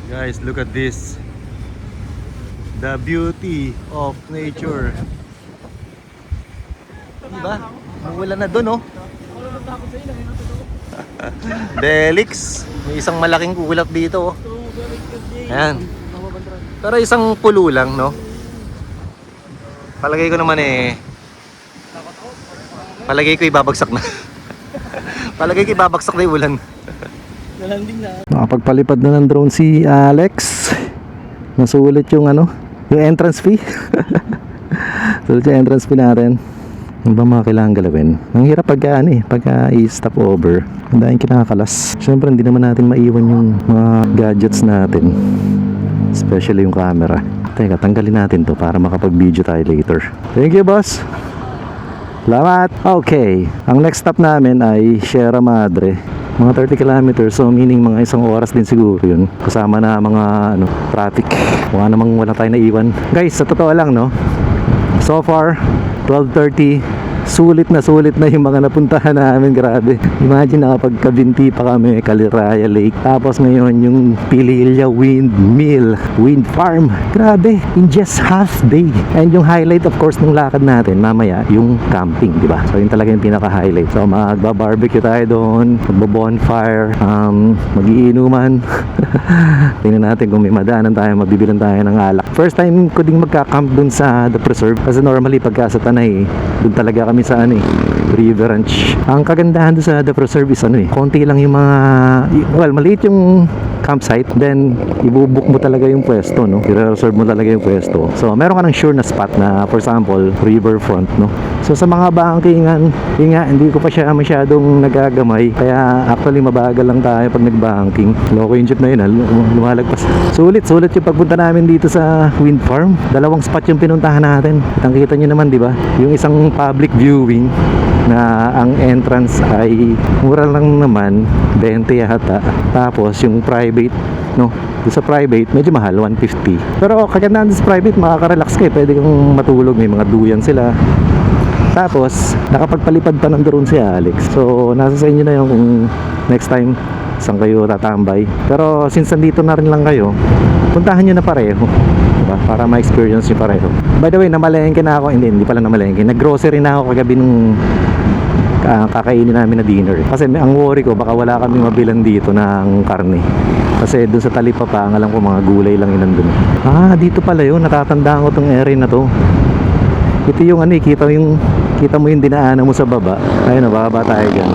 Guys, look at this. The beauty of nature. Diba? Mawala na dun, oh. Delix. May isang malaking ulap dito, oh. Ayan. Pero isang pulo lang, no? Palagay ko naman palagay ko ibabagsak na. Palagay ko ibabagsak na yung ulan. Nalanding na. Nakapagpalipad na ng drone si Alex. Nasulit yung yung entrance fee. Sulit yung entrance fee natin. Ano ba mga kailangan galawin? Ang hirap pagka i-stop over. Ang daming kinakalas. Siyempre hindi naman natin maiwan yung mga gadgets natin, especially yung camera. Teka, tanggalin natin to para makapag-video tayo later. Thank you, boss. Salamat. Okay, ang next stop namin ay Sierra Madre. Mga 30 kilometers, so meaning mga isang oras din siguro yun. Kasama na mga traffic. Wala namang wala tayo naiwan. Guys, sa totoo lang, no? So far, 12:30. Sulit na yung mga napuntahan namin. Grabe. Imagine nakapagkabinti pa kami, Caliraya Lake. Tapos ngayon yung Pililla Wind Farm. Grabe, in just half day. And yung highlight of course ng lakad natin mamaya, yung camping, di ba? So yun talaga yung pinaka-highlight. So magba-barbecue tayo doon, magbo-bonfire, mag-iinuman. Tingnan natin kung may madaanan tayo, magbibilan tayo ng alak. First time ko ding magka-camp dun sa The Preserve. Kasi normally pagka sa Tanay, dun talaga kami sa River Ranch. Ang kagandahan doon sa The Preserve is konti lang yung mga, well, maliit yung campsite, then ibubook mo talaga yung pwesto, no? I-reserve mo talaga yung pwesto. So meron ka ng sure na spot na, for example, riverfront, no? So sa mga bankingan, hindi ko pa siya masyadong nagagamay, kaya actually mabagal lang tayo pag nag-banking. Loko yung jeep na yun, lumalagpas. Sulit yung pagpunta namin dito sa wind farm. Dalawang spot yung pinuntahan natin. Kitang-kita nyo naman, di ba? Yung isang public viewing na ang entrance ay mura lang naman, 20 yata. Tapos yung private, no? Doon sa private, medyo mahal, 150. Pero kagandahan sa private, makaka-relax kayo. Pwede kang matulog, may mga duyan sila. Tapos, nakapagpalipad pa ng drone si Alex. So, nasa sa inyo na yun kung next time saan kayo tatambay. Pero since nandito na rin lang kayo, puntahan nyo na pareho, diba? Para ma-experience nyo pareho. By the way, namalengke na ako. Hindi pala namalengke. Nag-grocery na ako kagabi nung kakainin namin na dinner. Kasi ang worry ko, baka wala kami mabilan dito ng karne. Kasi dun sa Talipapa, ang alam ko mga gulay lang yun nandun. Dito pala yun. Natatandaan ko tong area na to. Ito yung kita mo yung dinaanan mo sa baba. Ayun, bababa tayo dyan.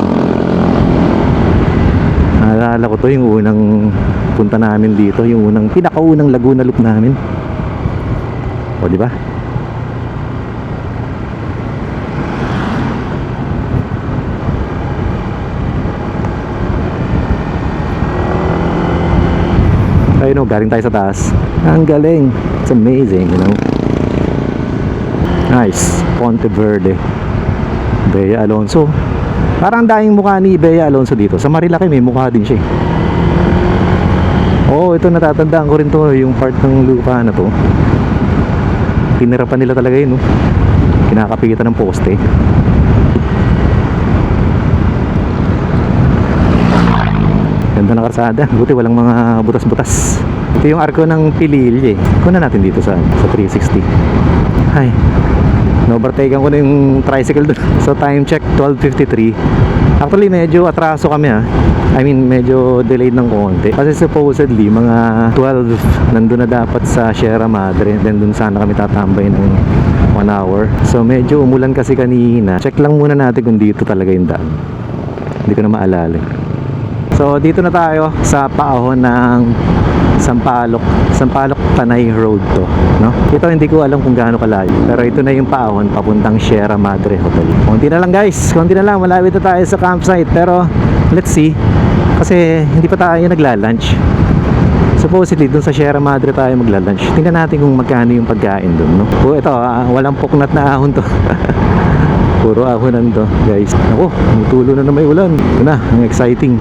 Naalala ko to, yung unang punta namin dito, yung pinakaunang Laguna Loop namin. O, di ba? Ayun, galing tayo sa taas. Ang galing. It's amazing, you know. Nice. Ponte Verde, Bea Alonso. Parang daing mukha ni Bea Alonso dito. Sa Marilaki may mukha din siya. Ito natatandaan ko rin to, yung part ng lupa na to. Tinirapan nila talaga yun, no? Kinakapitan ng poste. Ganda ng karsada. Buti walang mga butas-butas. Ito yung arko ng Pililla. Kuna natin dito sa 360. Hi. No-overtaken ko na yung tricycle doon. So time check 12:53. Actually medyo atraso kami I mean medyo delayed ng konti. Kasi supposedly mga 12 nandun na dapat sa Sierra Madre. Then dun sana kami tatambay ng 1 hour. So medyo umulan kasi kanina. Check lang muna natin kung dito talaga yung daan. Hindi ko na maalala. So dito na tayo sa paahon ng Sampaloc Tanay Road to, no? Ito hindi ko alam kung gaano kalayo, pero ito na yung paahon papuntang Sierra Madre Hotel. Konti na lang guys, konti na lang, malapit na tayo sa campsite. Pero let's see, kasi hindi pa tayo nagla-lunch. Supposedly dun sa Sierra Madre tayo magla-lunch. Tingnan natin kung magkano yung pagkain dun, no? Ito, walang puknat na ahon to. Puro ahonan to, guys. Ako, tumutulo na may ulan. Ito na, ang exciting.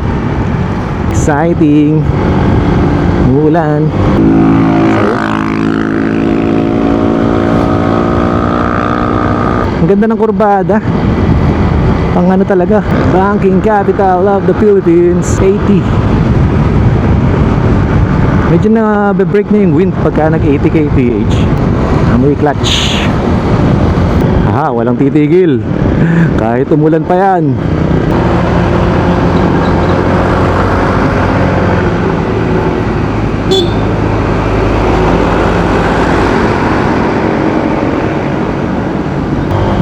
Ulan. Ang ganda ng kurbada. Pang talaga, banking capital of the Philippines. 80. Medyo na be-break na yung wind pagka nag 80 kph. Amoy clutch. Aha, walang titigil. Kahit umulan pa yan.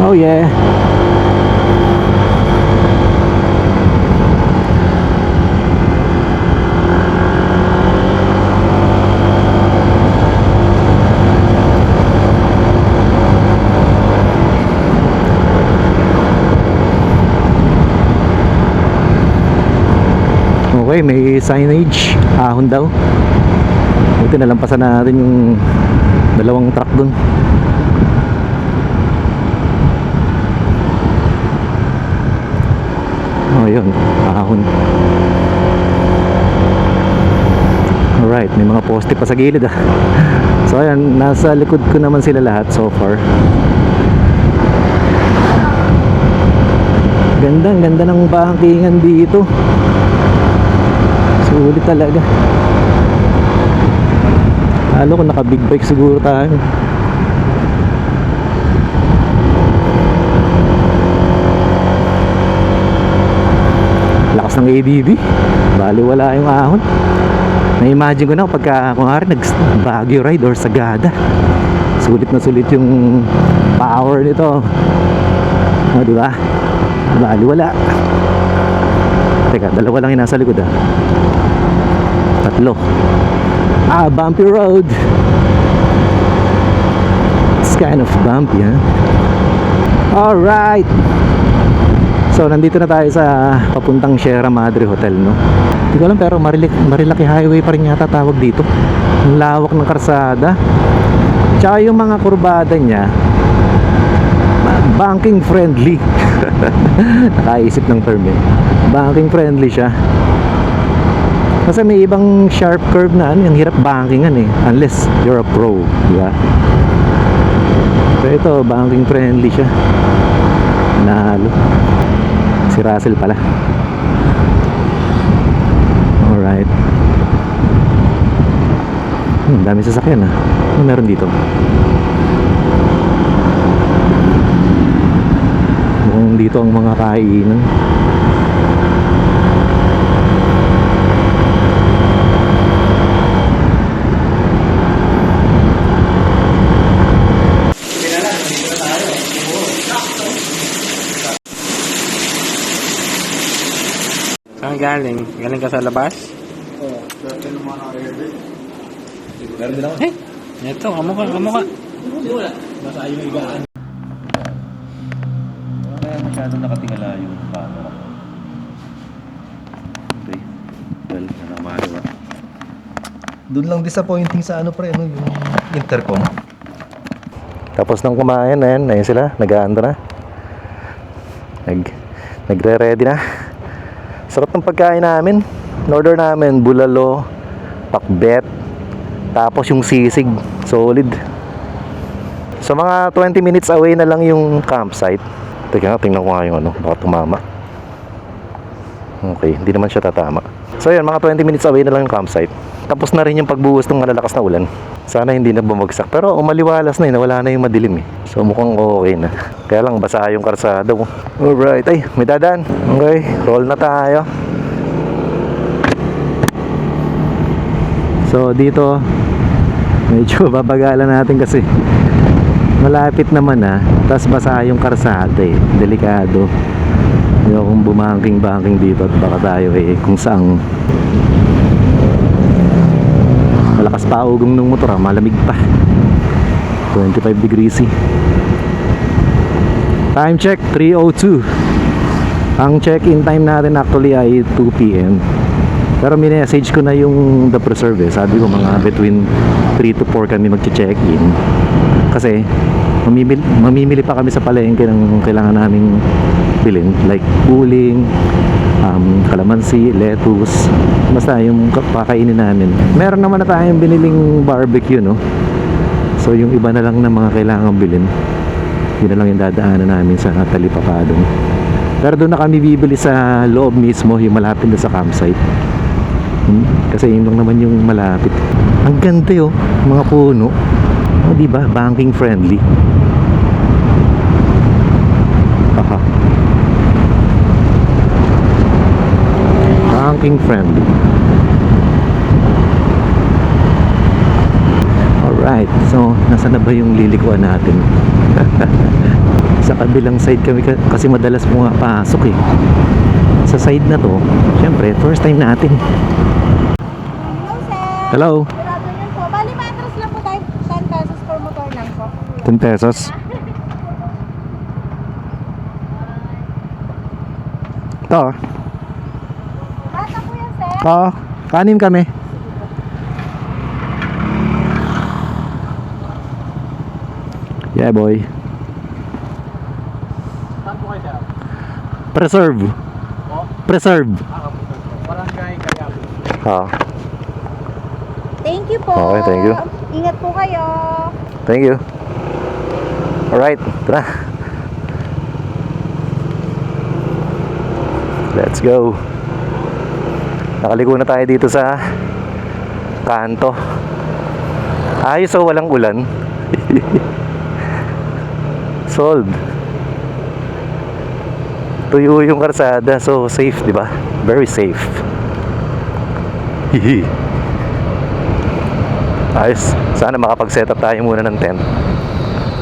Oh yeah. Okay, may signage, ahon daw. Buti nalampasan natin yung dalawang truck dun. Oh, yun, ahon. Alright, may mga poste pa sa gilid ah. So ayan, nasa likod ko naman sila lahat so far. Ganda, ganda ng bankingan dito. Sulit talaga. Halo ko naka big bike siguro tayo. Lakas ng ADB. Bali wala yung ahon. Na-imagine ko na pagka kung nga nag Baguio ride or Sagada. Sulit na sulit yung power nito. O diba? Bali wala. Teka, dalawa lang yung nasa likod ah. Tatlo. Ah, bumpy road. It's kind of bumpy, huh? Alright. So, nandito na tayo sa papuntang Sierra Madre Hotel, no? Hindi ko alam, pero Marilaki Highway pa rin yata tawag dito. Ang lawak ng karsada. Tsaka yung mga kurbada niya, banking friendly. Nakaisip ng term eh. Banking friendly siya. Kasi may ibang sharp curve na ano, yung hirap bankingan eh. Unless you're a pro, di ba? Pero ito, banking friendly siya. Nahalo. Si Russell pala. Alright. Dami sasakyan ah. Ano meron dito? Mukhang dito ang mga kainan. Saan galing? Galing ka sa labas? Oo, dati naman naka-order. Meron din ako. Eh, ito, kamukha. Hindi wala. Basta yung igaan. Kaya masyadong nakatingala yung camera ko. Okay. Well, namaliwa. Doon lang disappointing sa ano pre, ano, yung intercom. Tapos nang kumain na yan, ayun sila, nag-aanda na. Nagre-ready na. Sarap ng pagkain namin. In-order namin, bulalo, pakbet, tapos yung sisig. Solid. So mga 20 minutes away na lang yung campsite. Teka nga, tingnan ko nga yung ano, baka tumama. Okay, hindi naman siya tatama. So yun, mga 20 minutes away na lang yung campsite. Tapos na rin yung pagbuhos ng malalakas na ulan. Sana hindi na bumagsak. Pero umaliwalas na wala na yung madilim eh. So mukhang okay na. Kaya lang basa yung karsada mo. Alright, ay may dadaan. Okay, roll na tayo. So dito medyo babagalan natin kasi malapit naman tapos basa yung karsada eh. Delikado. Hindi akong bumangking-bangking dito at baka tayo kung saang malakas pa ugong ng motor malamig pa. 25 degrees eh. Time check 3:02. Ang check-in time natin actually ay 2 PM. Pero minessage ko na yung The Preserve eh. Sabi ko mga between 3 to 4 kami magche-check-in. Kasi mamimili pa kami sa palengke ng kailangan naming bilhin, like uling, kalamansi, lettuce, basta yung kakainin namin. Meron naman na tayong biniling barbecue, no? So yung iba na lang na mga kailangan bilhin, yun na lang yung dadaanan namin sa Talipapa doon. Pero doon na kami bibili sa loob mismo, yung malapit na sa campsite. Kasi yun lang naman yung malapit. Ang ganda yun, mga puno. O, diba? Banking friendly. Haha. Banking friendly. Alright, so nasa na ba yung lilikuan natin? Sa kabilang side kami kasi madalas pumapasok eh. Sa side na to, syempre first time natin. Hello, sir. Hello, Good afternoon po. Bali, matras lang po tayo. 10 pesos per motor lang po. 10 pesos. Ito, Bata po yan, sir. kanin kami. Yeah, boy. Saan po kayo, sir? Preserve. Po? Preserve. Barangay Kayabo. Thank you po. Okay, thank you. Ingat po kayo. Thank you. Alright, tara. Let's go. Nakaliko na tayo dito sa kanto. Ayos, so walang ulan. Solved. Tuyo yung karsada, so safe, di ba? Very safe. Hihi. Ayos. Sana makapag-setup tayo muna ng tent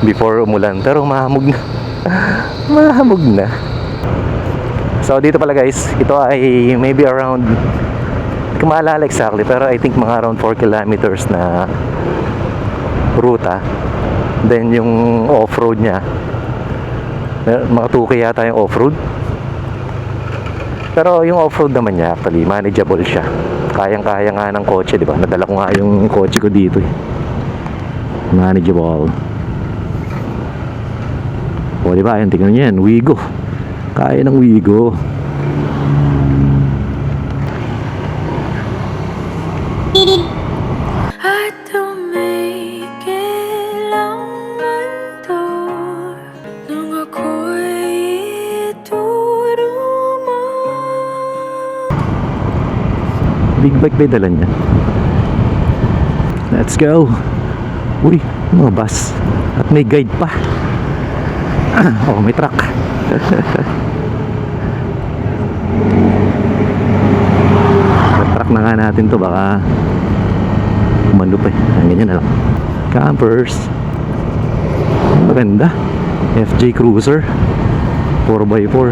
before umulan. Pero mahamog na. Mahamog na. So dito pala guys, ito ay maybe around, hindi ko maalala exactly, pero I think mga around 4 kilometers na ruta. Then yung off-road niya, mga 2K yata yung off-road. Pero yung off-road naman niya actually manageable siya. Kayang-kaya nga ng kotse, di ba? Nadala ko nga yung kotse ko dito eh. Manageable. O di ba? Ayun, tingnan niyo yan, Wigo. Kaya ng Wigo. At tumigil ang mundo nung ako'y ituro mo. Big bike ba yung dala niya? Let's go. Uy, mga bus. At may guide pa. Oh, may truck. Truck na nga natin to, baka umano pa eh. Ganyan na lang. Campers. Maganda. FJ Cruiser 4x4.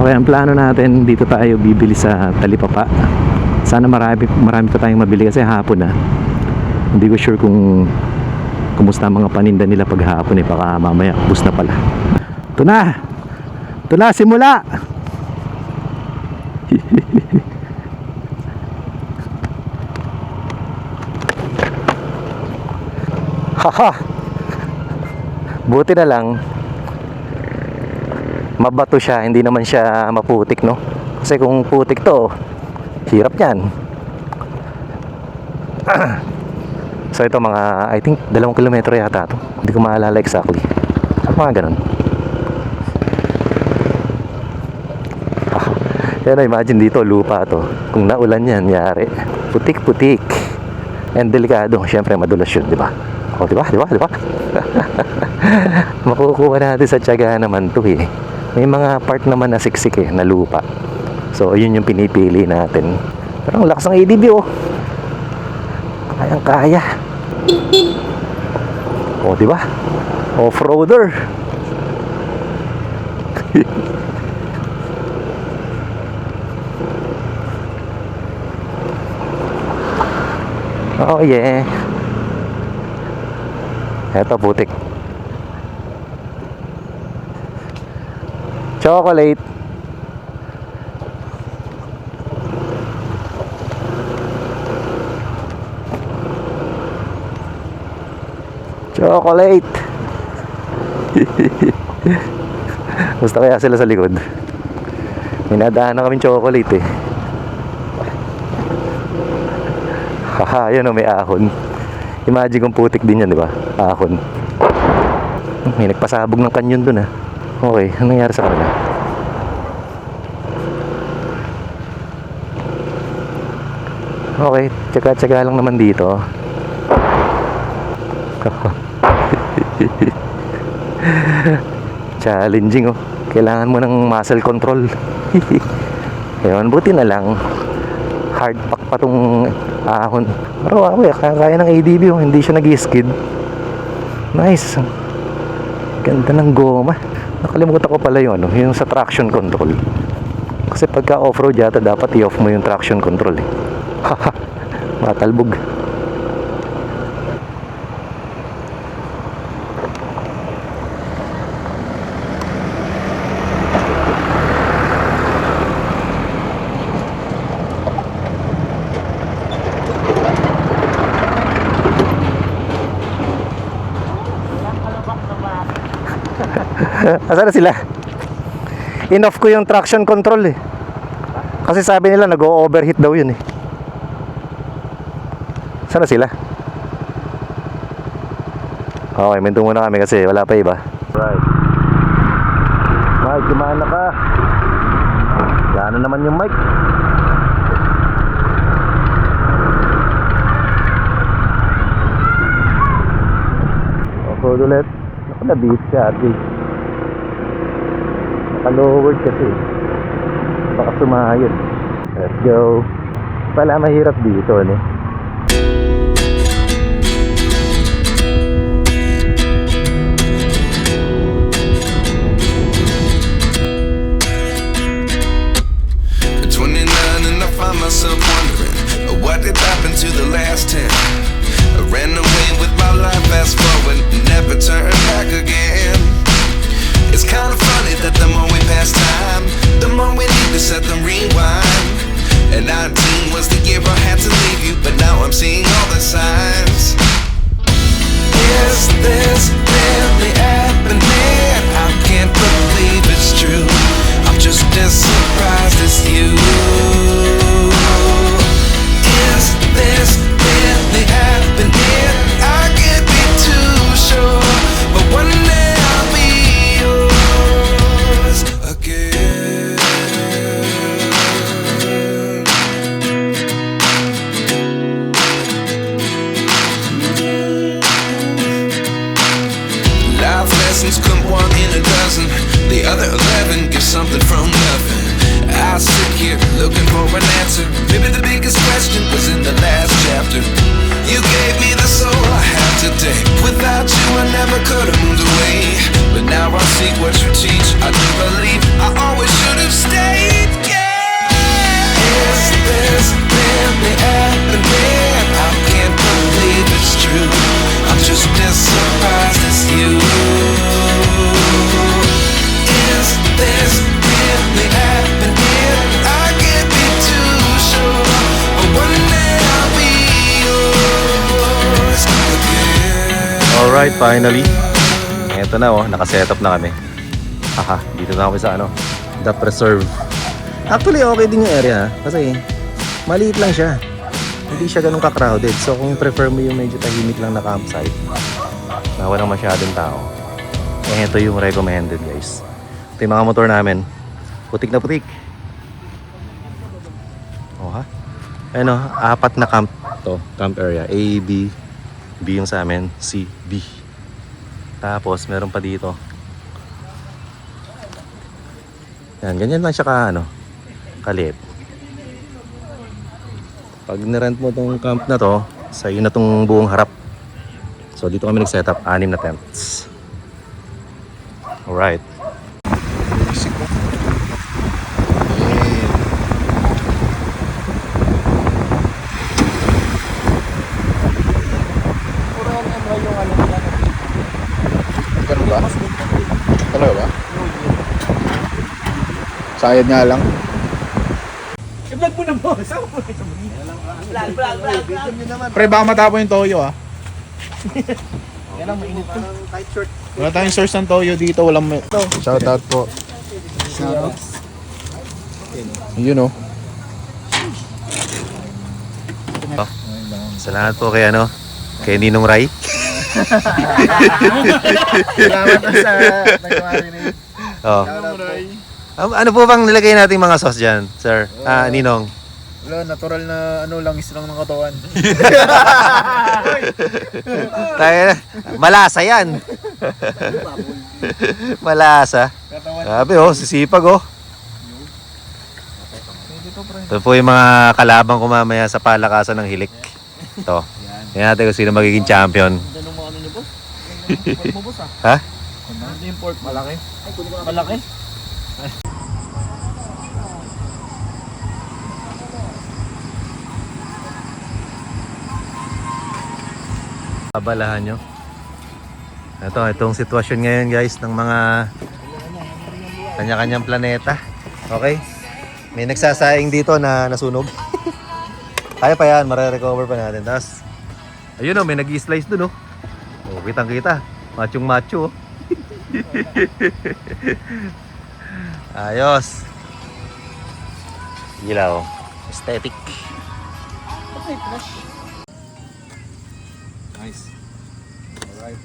Okay, ang plano natin, dito tayo bibili sa Talipapa. Sana marami pa tayong mabili kasi hapon na. Hindi ko sure kung kumusta ang mga paninda nila pag hapon eh. Baka mamaya bus na pala. Ito na! Ito na, simula! Haha! Buti na lang mabato siya, hindi naman siya maputik, no? Kasi kung putik to, hirap yan. So ito mga, I think 2 kilometro yata to. Hindi ko maalala exactly. Mga ganun. Yan, imagine dito, lupa to. Kung naulan yan, yari. Putik-putik. And delikado, syempre madulas yun, di ba? O, di ba? Makukuha natin sa tiyaga naman to eh. May mga part naman na siksik eh, na lupa. So, yun yung pinipili natin. Pero ang lakas ng ADB oh. Kayang-kaya. O, di ba? Off-roader. Oh yeah. Eto putik. Chocolate. Chocolate. Gusto kaya sila sa likod. Minadaan na kaming chocolate eh. Haha, yun o, may ahon. Imagine kung putik din yan, di ba? Ahon. May nagpasabog ng kanyon dun ah. Okay, anong nangyari sa kanila? Okay, tsaka lang naman dito. Challenging oh. Kailangan mo ng muscle control. Ayun, buti na lang hard pack pa tong ahon. Pero kaya ng ADB oh. Hindi siya nag-skid. Nice. Ganda ng goma. Nakalimutan ko pala yun, no? Yung sa traction control. Kasi pagka off-road yata dapat i-off mo yung traction control eh. Haha, matalbog. Asan na sila? In-off ko yung traction control eh. Kasi sabi nila nag-o-overheat daw yun eh. Saan na sila? Okay, minto muna kami kasi wala pa iba. Right. Mike, kumana ka. Gano naman yung mic? Off-road ulit. Ako na-beat siya at least. Naka-lowered kasi. Baka sumayod. Let's go. Pala mahirap dito, ano? At 29 and I find myself wondering what did happen to the last 10. I ran away with my life, fast forward, never turn back again. It's kind of funny that the more we pass time, the more we need to set the rewind. And 19 was the year I had to leave you, but now I'm seeing all the signs. Is this really happening? I can't believe it's true. I'm just as surprised as you. Is this really happening? I can't be too sure, but one day I'll be yours again. Life lessons come one in a dozen. The other 11 give something from nothing. I sit here looking for an answer. Maybe the biggest question was in the last chapter. You gave me the soul I have today. Without you I never could have moved away. But now I see what you teach. I do believe I always should have stayed. Yeah. Is this really happening? I can't believe it's true. I'm just as surprised as you. Is this really happening? I can't be too sure, but one day I'll be yours again. Alright, finally. Ito na oh, nakasetup na kami. Haha, dito na kami sa ano, The Preserve. Actually, okay din yung area ha? Kasi maliit lang siya. Hindi siya ganun ka-crowded. So kung prefer mo yung medyo tahimik lang na campsite na walang masyadong tao, eh ito yung recommended guys. Ito yung mga motor namin. Putik na putik. Oh ha? Ano, 4 na camp to, camp area. A, B, B yung sa amin, C, D. Tapos meron pa dito. Yan, ganyan lang siya kaliit. Pag nirent mo tong camp na to, sa'yo na tong buong harap. So dito kami nag-setup, 6 na tents. Alright. Ganun ba? Talaga ba? Sayad nga lang. Pre, baka matapon yung toyo ah. Wala tayong source ng toyo dito, walang shout out po. Yun oh. Salamat po kay kay Ninong Rai. Salamat sa nag-marinate. Oh. Ano po bang nilagay nating mga sauce dyan, sir? Ninong? Wala, natural na langis lang ng katawan. Tayo, malasa yan. Malasa. Grabe oh, sisipag oh. Ito po yung mga kalabang ko mamaya sa palakasan ng hilik. Ito. Yan natin kung sino magiging champion. Ganun mo ano niyo, boss? Mo, boss, ah. Ha? Ano yung pork? Malaki? Malaki? Abalahan nyo. Itong sitwasyon ngayon guys ng mga kanya-kanyang planeta. Okay? May nagsasaing dito na nasunog. Kaya pa yan, mare-recover pa natin. Tapos, ayun o, may nag-i-slice dun o. Oh, kitang-kita. Machong macho oh. Ayos. Ilaw. Aesthetic. Nice. Alright.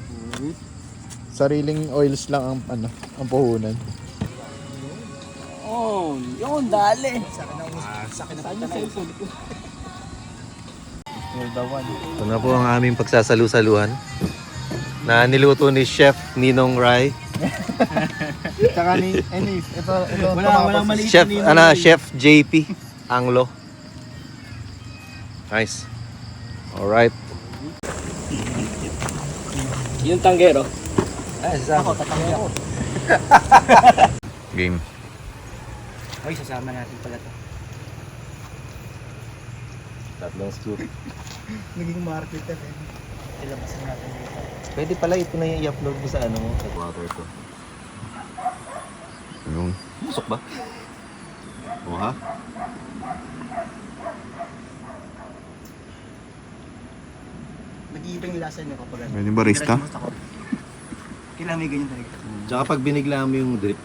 Sariling oils lang ang puhunan. Oh, yun, dali. Sakin na cellphone ko. Ito na po ang aming pagsasalu-saluhan na niluto ni Chef Ninong Rai. Tsaka ni Enif, ito Walang maliit Chef, na Ninong Rai. Chef JP Anglo. Nice. Alright. Yung tanggero. Ay, sasama. Ako, tatanggi ako. Game. Ay, sasama natin pala to. Tatlong scoop. naging market ka eh. Ilabasin natin dito. Pwede pala ito na yung i-upload mo sa ano mo. Sa water ko. Yung. Busok ba? O ha? Nag-iiba yung lasa niya kapag ano. Pwede barista? Kailangan may ganyan talaga. Tsaka pag binigla mo yung drip.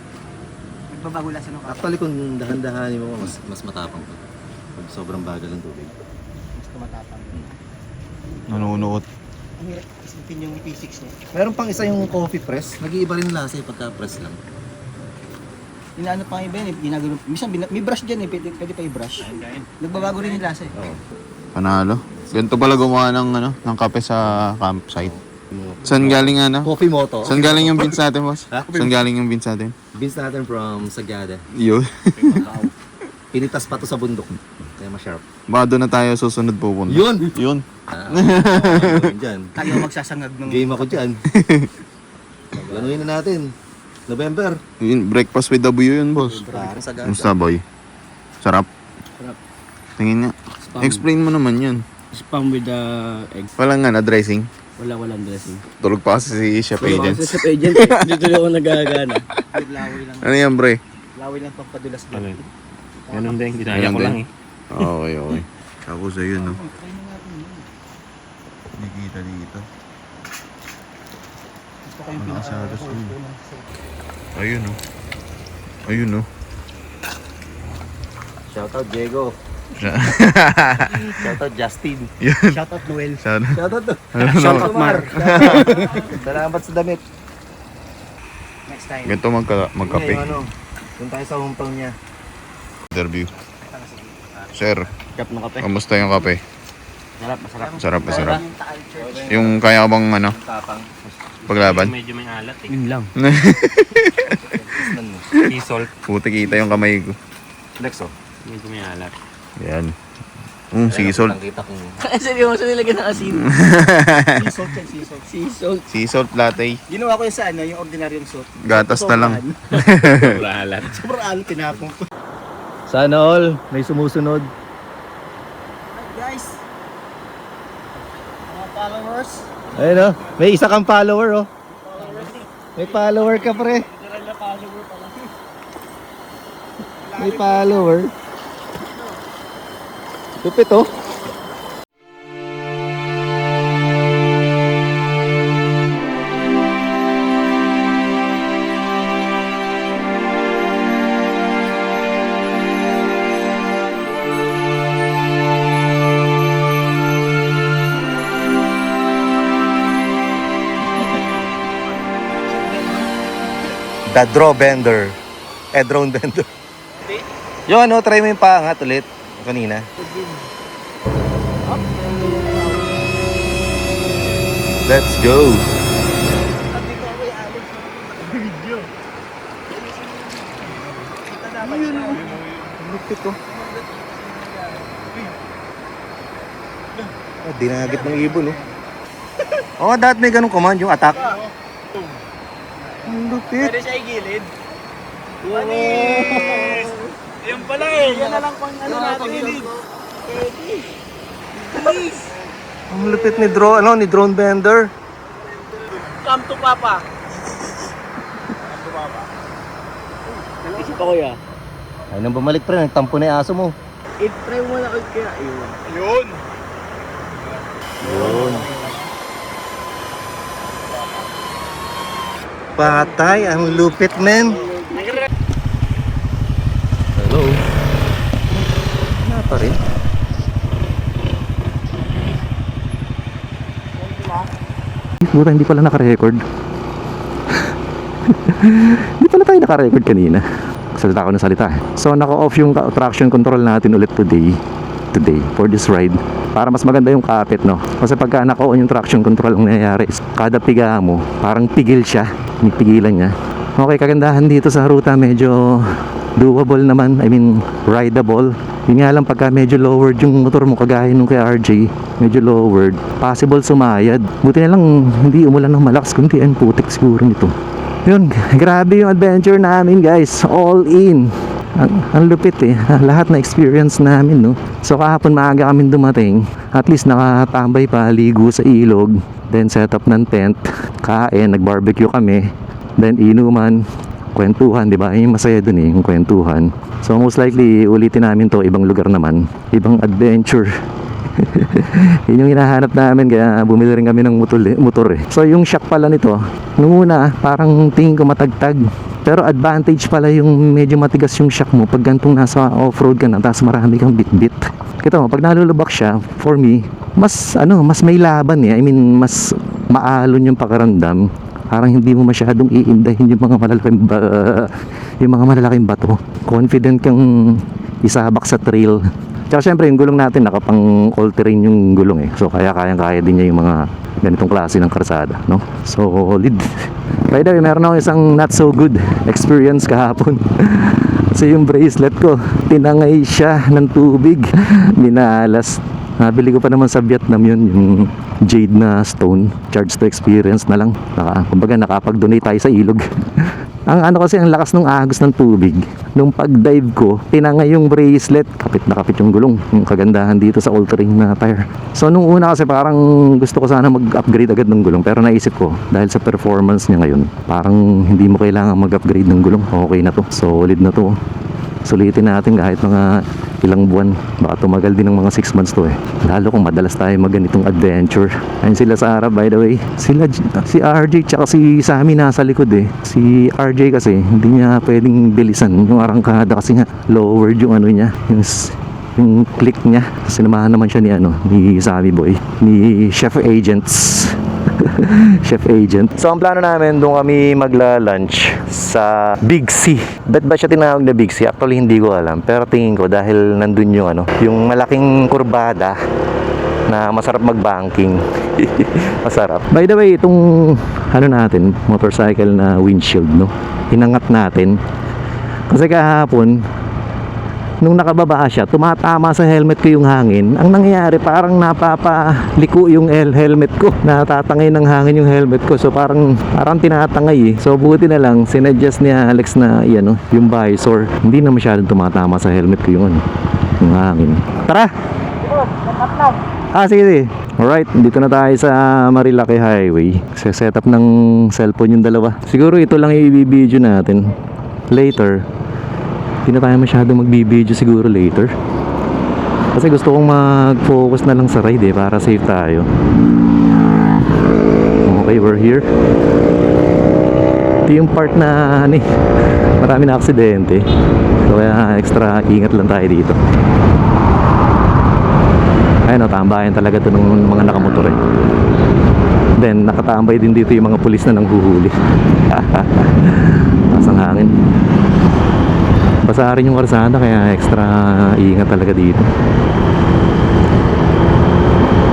Nagbabago lasa ng kape. Actually kung dahan-dahanin mo, mas matapang pa. Pag sobrang bagal ng tubig. Mas tumatapang. Nanunuot. Ang hirap isipin yung physics niya. Meron pang isa yung coffee press. Nag-iiba rin lasa pagka press lang. Inaano pa iba yun eh. Ginagano. Minsan may brush dyan eh. Pwede pa i-brush. Nagbabago rin yung lasa eh. Oo. Panalo. Ganito pala gumawa ng kape sa campsite. Saan galing Coffee moto. Saan galing yung beans natin, boss? Ha? Saan galing yung beans natin? Beans natin from Sagada. Yun. Pinitas pa to sa bundok. Kaya ma-sharp. Baka doon na tayo susunod pupunta. Yun! Yun. Dyan. Tayo magsasangag ng... Game ako dyan. Ganuhin na natin. November. Yun, breakfast with W yun, boss. Parang Sagada. Musta, boy? Sarap. Sarap. Tingin nga. Spam. Explain mo naman yun. Spam with the eggs. Walang na dressing. Walang dressing. Tulog pa kasi si Chef Agents. Sa agent eh. Dito lang ako nagagana. Laway lang. Ano yan, bre? Laway lang pampadulas Ano din. Ganun din. Ginaya ko lang eh. Okay, okay. Tapos ayun, no? Nakikita dito. Gusto ko yung Nakasados yun. Ayun, no? Ayun, no? Shoutout Diego. Shoutout Justin. Yan. Shoutout Noel. Sana. Shoutout to. Shoutout Mar. Salamat sa damit. Next time. Ganito magkape. Yung ano, doon tayo sa hometown niya. Interview. Sir, Kap ng kape. kamusta yung kape? Masarap, masarap. Masarap, masarap. Church. Yung kaya ka bang Tapang. paglaban? Medyo may alat eh. Yun lang. Sea salt. Puti kita yung kamay ko. Next oh. Medyo may alat. Yan. Sea salt. Kita kong Seryoso nilagyan ng asin. Sea salt yan, sea salt. Sea salt. Sea salt latte. Ginawa ko yun sa ano, yung ordinaryong salt. Gatas na lang. Sobrang alat. Sobrang ano, tinapong ko. Sana all, may sumusunod. Guys, mga followers. Ayun oh, may isa kang follower oh. May follower ka pre. Literal na follower pala. May follower. Tupit oh. The draw bender. Drone bender. Yung ano, try mo yung paangat ulit. Kanina. Let's go. Lupit ko. Dinagit ng ibon, oh. Oh, dahil may ganun command yung attack. Ang lupit. Pwede siya igilid. Panis! Yan pala eh. Yan na lang pang ano natin gilid. Please! Ang lupit ni drone bender. Come to Papa. Isip ako ya. Ay nang bumalik pre, nagtampo na yung aso mo. I-try mo na kaya yun. Yun. Patay, ang lupit men. Hello. Wala pa rin. Buta, hindi pala naka-record. Hindi pala tayo naka-record kanina. Salita ko ng salita. So naka-off yung traction control natin ulit today for this ride para mas maganda yung kapit, no? Kasi pagka naka-on yung traction control, ang nangyayari is kada piga mo parang pigil siya, pigilan niya. Okay, kagandahan dito sa ruta, medyo doable naman, I mean rideable. Yun nga lang, pagka medyo lowered yung motor mo, kagaya nung kay RJ, medyo lowered, possible sumayad. Buti na lang hindi umulan ng malakas, kundi ang putik siguro nito. Yun, grabe yung adventure namin guys, all in. Ang lupit eh, lahat na experience namin, no. So kahapon maaga kami dumating, at least nakatambay pa, ligo sa ilog, then set up ng tent, kain, nag-barbecue kami, then inuman, kwentuhan, di ba? Yung masaya dun eh, yung kwentuhan. So most likely ulitin namin to, ibang lugar naman, ibang adventure. Yun yung hinahanap namin, kaya bumili rin kami ng motor eh. So yung shock pala nito, nung una parang tingin ko matagtag, pero advantage pala yung medyo matigas yung shock mo pag gantong nasa off-road ka na, tapos marami kang bit-bit. Kita mo, pag nalulubak siya, for me, mas may laban eh. I mean, mas maalon yung pakiramdam. Parang hindi mo masyadong iindahin yung mga malalaking bato. Confident kang isabak sa trail. Tsaka syempre yung gulong natin nakapang all-terrain yung gulong eh. So kaya-kaya din niya yung mga ganitong klase ng karsada, no? Solid. By the way, meron ako isang not so good experience kahapon. So yung bracelet ko, tinangay siya ng tubig. Minalas. Nabili ko pa naman sa Vietnam yun, yung jade na stone. Charge to experience na lang. Kumbaga nakapag-donate tayo sa ilog. Ang kasi ang lakas ng agos ng tubig. Nung pag-dive ko, tinangay yung bracelet, kapit na kapit yung gulong. Yung kagandahan dito sa all-terrain na tire. So nung una kasi parang gusto ko sana mag-upgrade agad ng gulong, pero naisip ko dahil sa performance niya ngayon, parang hindi mo kailangan mag-upgrade ng gulong. Okay na to, solid na to. Sulitin natin kahit mga ilang buwan, baka tumagal din ng mga 6 months to eh, lalo kung madalas tayo magganitong adventure. Ayun sila sa harap, by the way, si RJ tsaka si Sammy nasa likod eh. Si RJ kasi hindi niya pwedeng bilisan yung arangkada kasi nga lowered yung ano niya, yung click niya. Sinamahan naman siya ni Sammy Boy, ni Chef Agents. Chef Agent. So ang plano namin, doon kami magla-lunch sa Big C. Bet ba siya tinawag na Big C? Actually hindi ko alam, pero tingin ko dahil nandun yung malaking kurbada na masarap mag-banking. Masarap. By the way, itong natin, motorcycle na windshield, no, inangat natin kasi kahapon nung nakababa siya, tumatama sa helmet ko yung hangin. Ang nangyayari, parang napapaliko yung helmet ko. Natatangay ng hangin yung helmet ko. So parang tinatangay eh. So buti na lang, sinuggest ni Alex na yung visor. Hindi na masyadong tumatama sa helmet ko yung hangin. Tara! Sige. Alright, dito na tayo sa Marilaki Highway. Set up ng cellphone yung dalawa. Siguro ito lang yung i-video natin. Later, hindi na tayo masyadong magbibideo siguro later. Kasi gusto kong mag-focus na lang sa ride eh, para safe tayo. Okay, we're here. Ito yung part na marami na aksidente. So kaya extra ingat lang tayo dito. Ayun tambayan talaga ito ng mga nakamotor eh. Then nakatambay din dito yung mga pulis na nanghuhuli. Asang hangin. Basa rin yung karsada kaya extra ingat talaga dito.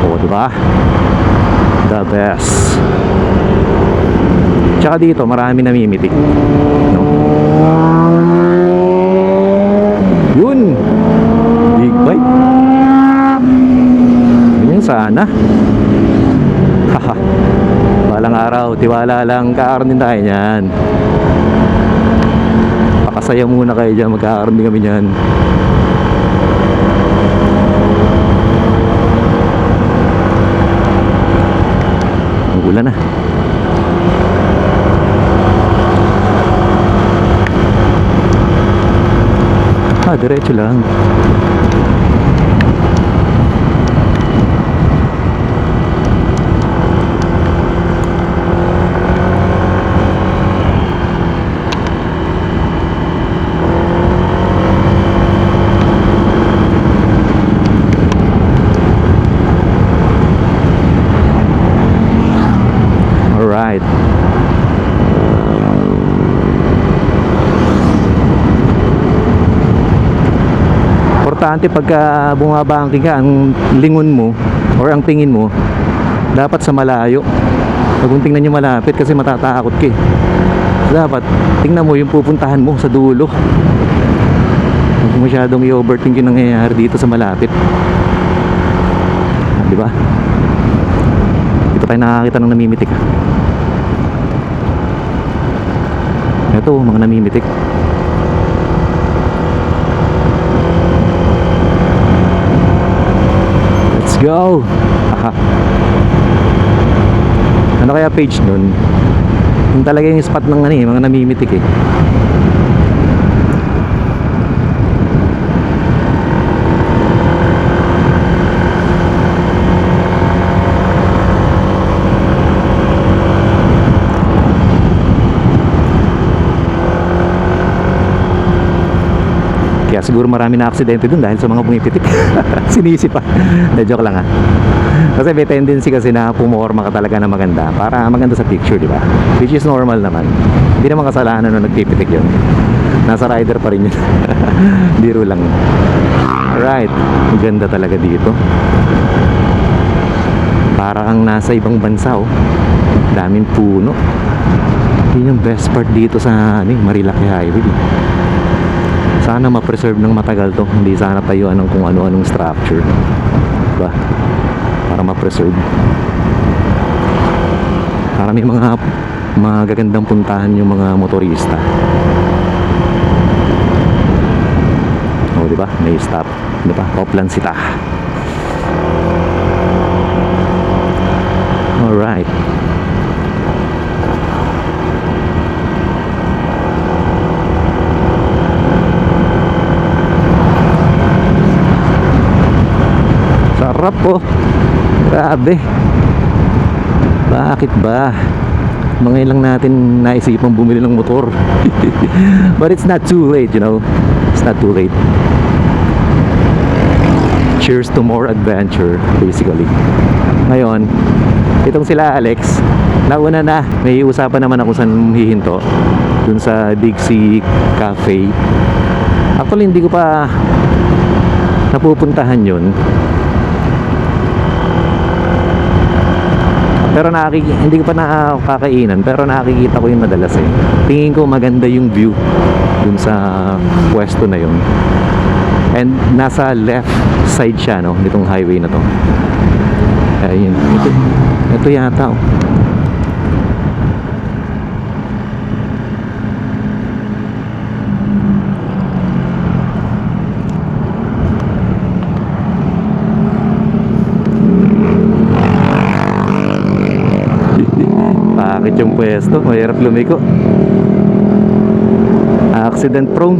O, diba? The best. Tsaka dito marami namimitik, no? Yun, big bike. Ganyan sana. Haha. Balang araw, tiwala lang, kakaroon din tayo niyan. Pakasaya muna kayo dyan, magkakaroon din kami niyan. Ang ulan na. Diretso lang. Alright. Importante pagka bumabangking ka, ang lingon mo or ang tingin mo dapat sa malayo. Huwag mong tingnan yung malapit kasi matatakot ka eh. Dapat tingnan mo yung pupuntahan mo sa dulo. Huwag masyadong i-overthink yung nangyayari dito sa malapit. Di ba? Dito tayo nakakita ng namimitik. Ito, mga namimitik. Let's go. Aha. Ano kaya page nun? Yung talaga yung spot ng mga namimitik eh. Kaya siguro marami na aksidente dun dahil sa mga pumipitik. Sinisi pa. Joke lang ha. Kasi may tendency kasi na pumorma ka talaga na maganda para maganda sa picture, di ba? Which is normal naman. Hindi naman kasalanan nung nagpipitik yun. Nasa rider pa rin yun. Biro lang. Alright. Ang ganda talaga dito. Para kang nasa ibang bansa oh. Daming puno. Yun yung best part dito sa Marilaki Highway. Sana ma-preserve ng matagal to. Hindi sana tayuan ng kung ano-anong structure. Diba? Para ma-preserve. Para may mga magagandang puntahan yung mga motorista. O, diba? May stop. Diba? Oplan Sita. Alright. Sarap po. Grabe. Bakit ba? Mga ilang natin naisipang bumili ng motor. But it's not too late, you know. It's not too late. Cheers to more adventure, basically. Ngayon, itong sila Alex, nauna na. May usapan naman ako saan hihinto. Dun sa Big C Cafe. Actually, hindi ko pa napupuntahan yun. Pero hindi ko pa nakakainan, pero nakikita ko yung madalas eh. Tingin ko maganda yung view dun sa pwesto na yun. And nasa left side siya, no, nitong highway na to. Ayun. Ito yata oh. Bakit yung pwesto? Mahirap lumiko. Accident prone.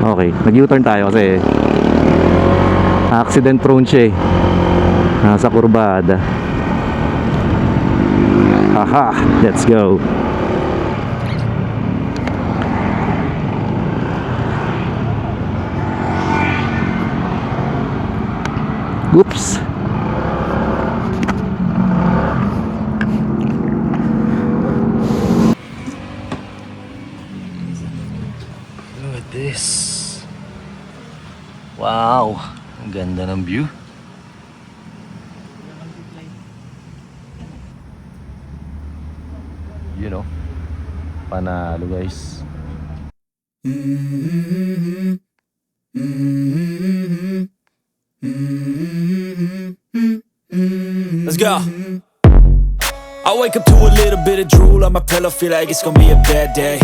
Okay, nag-U-turn tayo kasi accident prone siya eh. Nasa kurbada. Aha, let's go. Oops. Look at this. Wow, ang ganda ng view. You know, panalo guys. Let's go. I wake up to a little bit of drool on my pillow, feel like it's gonna be a bad day.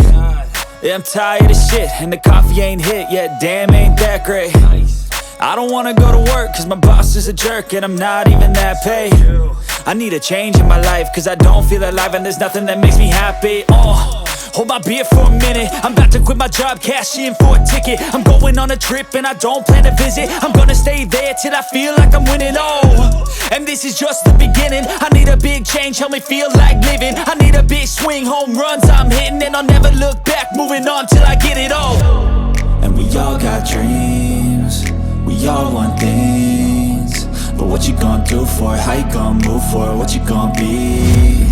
Yeah, I'm tired of shit, and the coffee ain't hit yet, damn, ain't that great. I don't wanna go to work, cause my boss is a jerk, and I'm not even that paid. I need a change in my life, cause I don't feel alive, and there's nothing that makes me happy. Hold my beer for a minute, I'm about to quit my job, cash in for a ticket. I'm going on a trip and I don't plan to visit. I'm gonna stay there till I feel like I'm winning, and this is just the beginning. I need a big change, help me feel like living. I need a big swing, home runs I'm hitting, and I'll never look back, moving on till I get it all. And we all got dreams, we all want things, but what you gonna do for it? How you gonna move for it? What you gonna be?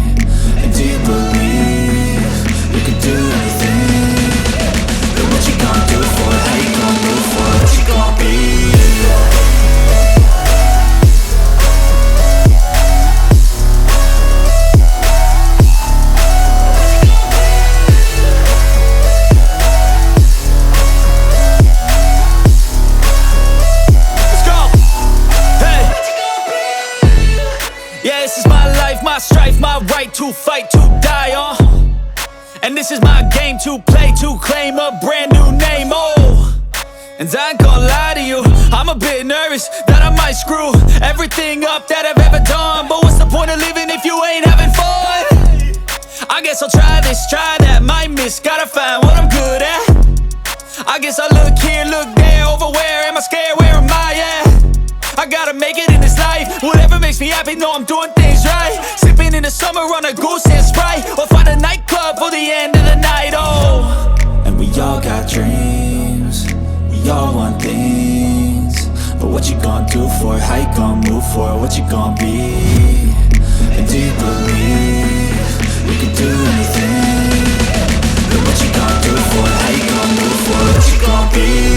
And do you believe you can do anything? But what you gonna do for it? How you gonna move for it? What you gonna be? My strife, my right to fight, to die on. And this is my game to play, to claim a brand new name, And I ain't gonna lie to you, I'm a bit nervous that I might screw everything up that I've ever done. But what's the point of living if you ain't having fun? I guess I'll try this, try that, might miss, gotta find what I'm good at. I guess I look here, look there, over where am I scared, where am I at? I gotta make it in this life, whatever makes me happy, know I'm doing things right. Sipping in the summer on a goose and Sprite, or find a nightclub for the end of the night, And we all got dreams, we all want things, but what you gonna do for it? How you gonna move for it? What you gonna be? And do you believe you can do anything? But what you gonna do for it? How you gonna move for it? What you gonna be?